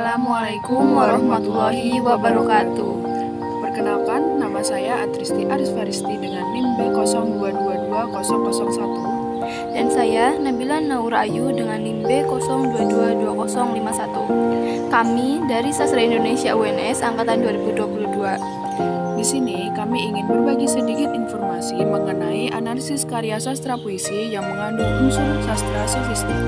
Assalamualaikum warahmatullahi wabarakatuh. Perkenalkan, nama saya Atristi Arisfaristi dengan NIM B02220001. Dan saya Nabila Naura Ayu dengan NIM B02222051. Kami dari Sastra Indonesia UNS Angkatan 2022. Di sini kami ingin berbagi sedikit informasi mengenai analisis karya sastra puisi yang mengandung unsur sastra sofistik.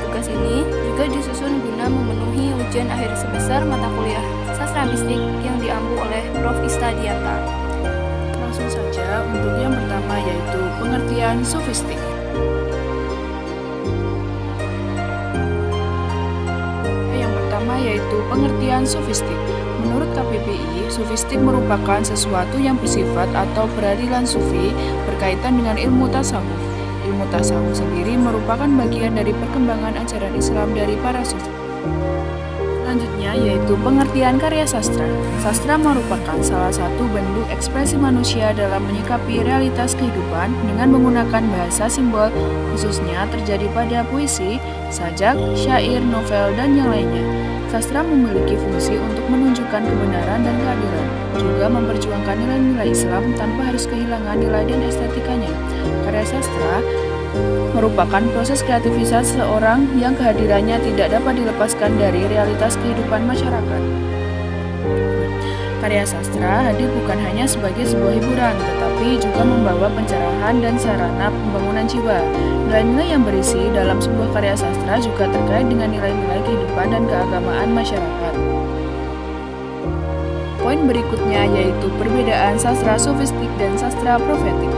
Tugas ini juga disusun guna memenuhi ujian akhir semester mata kuliah Sastra Mistik yang diampu oleh Prof. Istadianta. Langsung saja untuk yang pertama yaitu pengertian sofistik. Yang pertama yaitu pengertian sofistik. Menurut KPPI, sofistik merupakan sesuatu yang bersifat atau peradilan sufi berkaitan dengan ilmu tasawuf. Ilmu tasawuf sendiri merupakan bagian dari perkembangan ajaran Islam dari para sufi. Selanjutnya yaitu pengertian karya sastra. Sastra merupakan salah satu bentuk ekspresi manusia dalam menyikapi realitas kehidupan dengan menggunakan bahasa simbol, khususnya terjadi pada puisi, sajak, syair, novel, dan yang lainnya. Sastra memiliki fungsi untuk menunjukkan kebenaran dan keadilan, juga memperjuangkan nilai-nilai Islam tanpa harus kehilangan nilai dan estetikanya. Karya sastra merupakan proses kreativitas seseorang yang kehadirannya tidak dapat dilepaskan dari realitas kehidupan masyarakat. Karya sastra hadir bukan hanya sebagai sebuah hiburan, tetapi juga membawa pencerahan dan sarana pembangunan jiwa. Nilai-nilai yang berisi dalam sebuah karya sastra juga terkait dengan nilai-nilai kehidupan dan keagamaan masyarakat. Poin berikutnya yaitu perbedaan sastra sofistik dan sastra profetik.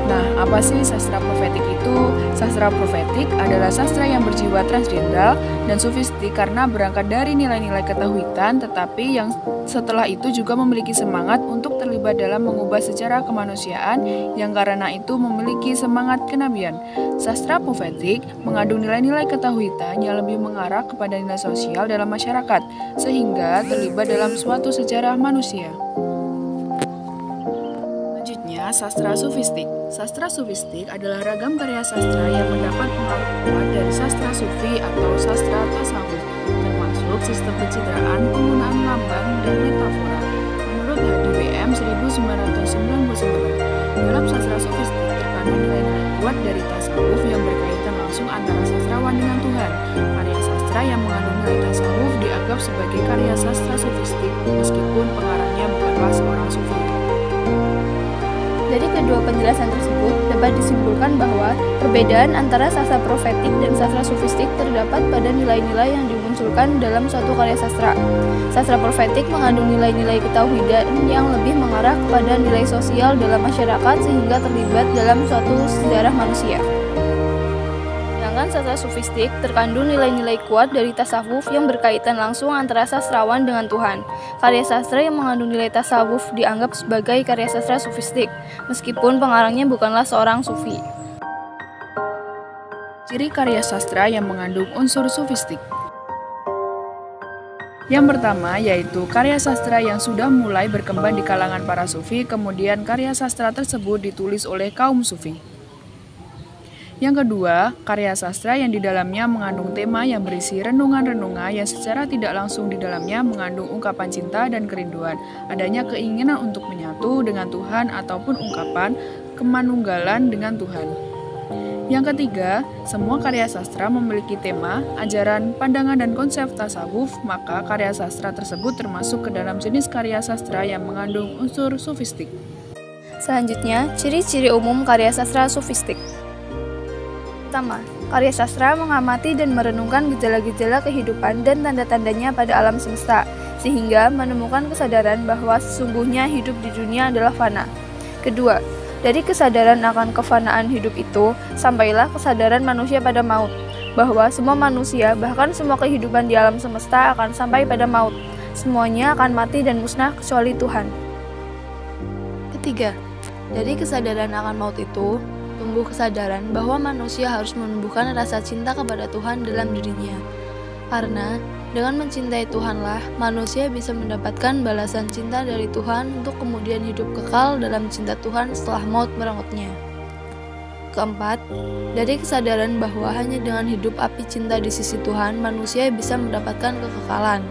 Nah, apa sih sastra profetik itu? Sastra profetik adalah sastra yang berjiwa transcendental dan sofistik karena berangkat dari nilai-nilai ketauhidan, tetapi yang setelah itu juga memiliki semangat untuk terlibat dalam mengubah sejarah kemanusiaan yang karena itu memiliki semangat kenabian. Sastra profetik mengandung nilai-nilai ketauhidan yang lebih mengarah kepada nilai sosial dalam masyarakat, sehingga terlibat dalam suatu sejarah manusia. Sastra sofistik. Sastra sofistik adalah ragam karya sastra yang mendapat pengaruh kuat dari sastra sufi atau sastra tasawuf, termasuk sistem pencitraan, penggunaan lambang, dan metafora. Menurut HDWM 1999, dalam sastra sofistik terkandung nilai-nilai kuat dari tasawuf yang berkaitan langsung antara sastrawan dengan Tuhan. Karya sastra yang mengandung nilai tasawuf dianggap sebagai karya sastra sofistik, meskipun pengarangnya bukanlah seorang sufi. Dari kedua penjelasan tersebut, dapat disimpulkan bahwa perbedaan antara sastra profetik dan sastra sofistik terdapat pada nilai-nilai yang dimunculkan dalam suatu karya sastra. Sastra profetik mengandung nilai-nilai ketauhidan yang lebih mengarah kepada nilai sosial dalam masyarakat sehingga terlibat dalam suatu sejarah manusia. Sedangkan sastra sofistik terkandung nilai-nilai kuat dari tasawuf yang berkaitan langsung antara sastrawan dengan Tuhan. Karya sastra yang mengandung nilai tasawuf dianggap sebagai karya sastra sofistik, meskipun pengarangnya bukanlah seorang sufi. Ciri karya sastra yang mengandung unsur sofistik. Yang pertama yaitu karya sastra yang sudah mulai berkembang di kalangan para sufi, kemudian karya sastra tersebut ditulis oleh kaum sufi. Yang kedua, karya sastra yang di dalamnya mengandung tema yang berisi renungan-renungan yang secara tidak langsung di dalamnya mengandung ungkapan cinta dan kerinduan, adanya keinginan untuk menyatu dengan Tuhan ataupun ungkapan kemanunggalan dengan Tuhan. Yang ketiga, semua karya sastra memiliki tema, ajaran, pandangan, dan konsep tasawuf, maka karya sastra tersebut termasuk ke dalam jenis karya sastra yang mengandung unsur sofistik. Selanjutnya, ciri-ciri umum karya sastra sofistik. Pertama, karya sastra mengamati dan merenungkan gejala-gejala kehidupan dan tanda-tandanya pada alam semesta, sehingga menemukan kesadaran bahwa sesungguhnya hidup di dunia adalah fana. Kedua, dari kesadaran akan kefanaan hidup itu, sampailah kesadaran manusia pada maut, bahwa semua manusia, bahkan semua kehidupan di alam semesta akan sampai pada maut. Semuanya akan mati dan musnah kecuali Tuhan. Ketiga, dari kesadaran akan maut itu, tumbuh kesadaran bahwa manusia harus menumbuhkan rasa cinta kepada Tuhan dalam dirinya. Karena dengan mencintai Tuhanlah, manusia bisa mendapatkan balasan cinta dari Tuhan untuk kemudian hidup kekal dalam cinta Tuhan setelah maut merengutnya. keempat, dari kesadaran bahwa hanya dengan hidup api cinta di sisi Tuhan, manusia bisa mendapatkan kekekalan.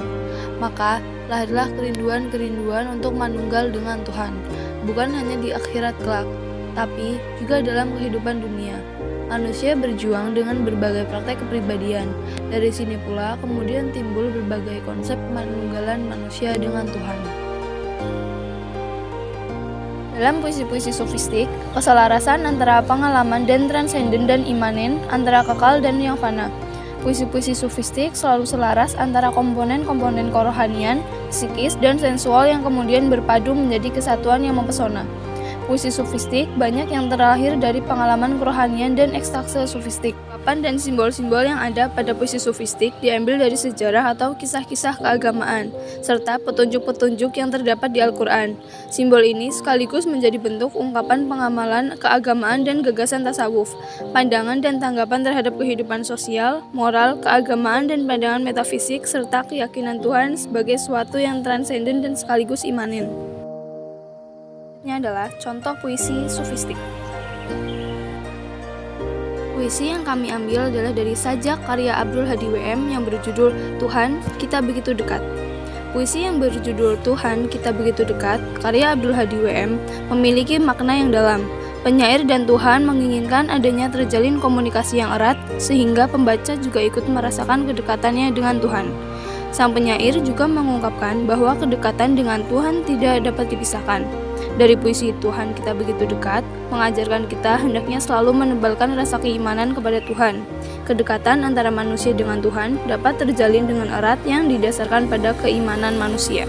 Maka, lahirlah kerinduan-kerinduan untuk manunggal dengan Tuhan, bukan hanya di akhirat kelak, tapi juga dalam kehidupan dunia. Manusia berjuang dengan berbagai praktek kepribadian. Dari sini pula kemudian timbul berbagai konsep manunggalan manusia dengan Tuhan. Dalam puisi-puisi sofistik, keselarasan antara pengalaman dan transenden dan imanen, antara kekal dan yang fana. Puisi-puisi sofistik selalu selaras antara komponen-komponen kerohanian, psikis, dan sensual yang kemudian berpadu menjadi kesatuan yang mempesona. Puisi sofistik banyak yang terlahir dari pengalaman kerohanian dan ekstase sofistik. Ungkapan dan simbol-simbol yang ada pada puisi sofistik diambil dari sejarah atau kisah-kisah keagamaan, serta petunjuk-petunjuk yang terdapat di Al-Quran. Simbol ini sekaligus menjadi bentuk ungkapan pengamalan keagamaan dan gagasan tasawuf, pandangan dan tanggapan terhadap kehidupan sosial, moral, keagamaan, dan pandangan metafisik, serta keyakinan Tuhan sebagai suatu yang transenden dan sekaligus imanen. Ini adalah contoh puisi sofistik. Puisi yang kami ambil adalah dari sajak karya Abdul Hadi WM yang berjudul Tuhan, Kita Begitu Dekat. Puisi yang berjudul Tuhan, Kita Begitu Dekat, karya Abdul Hadi WM, memiliki makna yang dalam. Penyair dan Tuhan menginginkan adanya terjalin komunikasi yang erat, sehingga pembaca juga ikut merasakan kedekatannya dengan Tuhan. Sang penyair juga mengungkapkan bahwa kedekatan dengan Tuhan tidak dapat dipisahkan. Dari puisi Tuhan Kita Begitu Dekat, mengajarkan kita hendaknya selalu menebalkan rasa keimanan kepada Tuhan. Kedekatan antara manusia dengan Tuhan dapat terjalin dengan erat yang didasarkan pada keimanan manusia.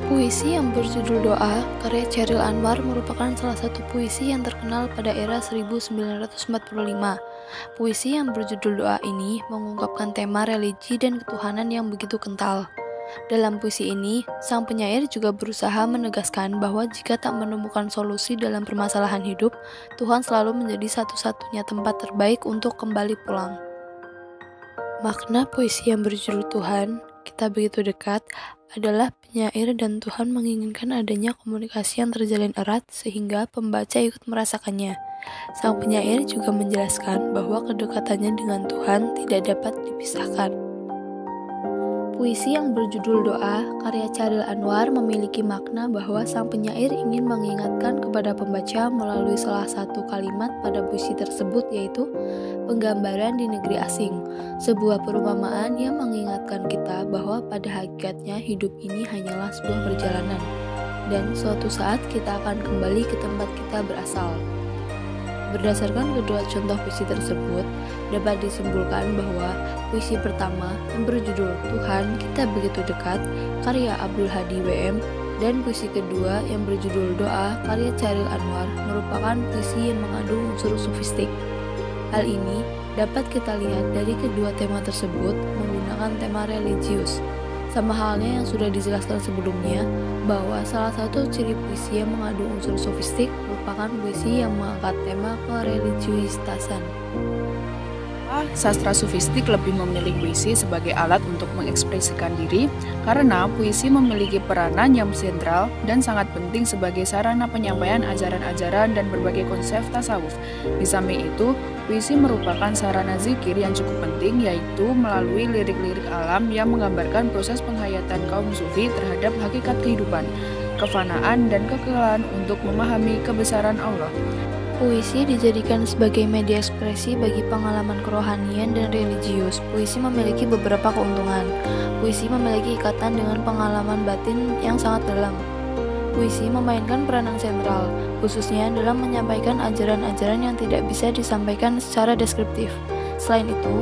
Puisi yang berjudul Doa, karya Chairil Anwar merupakan salah satu puisi yang terkenal pada era 1945. Puisi yang berjudul Doa ini mengungkapkan tema religi dan ketuhanan yang begitu kental. Dalam puisi ini, sang penyair juga berusaha menegaskan bahwa jika tak menemukan solusi dalam permasalahan hidup, Tuhan selalu menjadi satu-satunya tempat terbaik untuk kembali pulang. Makna puisi yang berjudul Tuhan, Kita Begitu Dekat, adalah penyair dan Tuhan menginginkan adanya komunikasi yang terjalin erat sehingga pembaca ikut merasakannya. Sang penyair juga menjelaskan bahwa kedekatannya dengan Tuhan tidak dapat dipisahkan. Puisi yang berjudul Doa, karya Chairil Anwar memiliki makna bahwa sang penyair ingin mengingatkan kepada pembaca melalui salah satu kalimat pada puisi tersebut, yaitu penggambaran di negeri asing, sebuah perumpamaan yang mengingatkan kita bahwa pada hakikatnya hidup ini hanyalah sebuah perjalanan, dan suatu saat kita akan kembali ke tempat kita berasal. Berdasarkan kedua contoh puisi tersebut, dapat disimpulkan bahwa puisi pertama yang berjudul Tuhan, Kita Begitu Dekat, karya Abdul Hadi WM, dan puisi kedua yang berjudul Doa, karya Chairil Anwar, merupakan puisi yang mengandung unsur sofistik. Hal ini dapat kita lihat dari kedua tema tersebut menggunakan tema religius. Sama halnya yang sudah dijelaskan sebelumnya, bahwa salah satu ciri puisi yang mengandung unsur sofistik merupakan puisi yang mengangkat tema kereligiusasan. Sastra sofistik lebih memilih puisi sebagai alat untuk mengekspresikan diri karena puisi memiliki peranan yang sentral dan sangat penting sebagai sarana penyampaian ajaran-ajaran dan berbagai konsep tasawuf. Di samping itu, puisi merupakan sarana zikir yang cukup penting, yaitu melalui lirik-lirik alam yang menggambarkan proses penghayatan kaum sufi terhadap hakikat kehidupan, kefanaan, dan kekekalan untuk memahami kebesaran Allah. Puisi dijadikan sebagai media ekspresi bagi pengalaman kerohanian dan religius. Puisi memiliki beberapa keuntungan. Puisi memiliki ikatan dengan pengalaman batin yang sangat dalam. Puisi memainkan peranan sentral, khususnya dalam menyampaikan ajaran-ajaran yang tidak bisa disampaikan secara deskriptif. Selain itu,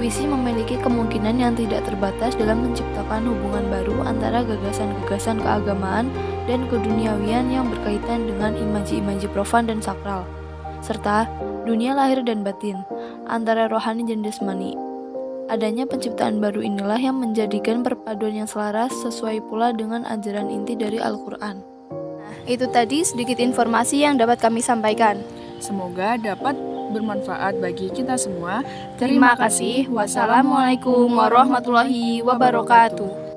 puisi memiliki kemungkinan yang tidak terbatas dalam menciptakan hubungan baru antara gagasan-gagasan keagamaan dan keduniawian yang berkaitan dengan imaji-imaji profan dan sakral, serta dunia lahir dan batin, antara rohani dan jasmani. Adanya penciptaan baru inilah yang menjadikan perpaduan yang selaras sesuai pula dengan ajaran inti dari Al-Quran. Nah, itu tadi sedikit informasi yang dapat kami sampaikan. Semoga dapat bermanfaat bagi kita semua. Terima kasih. Wassalamualaikum warahmatullahi wabarakatuh.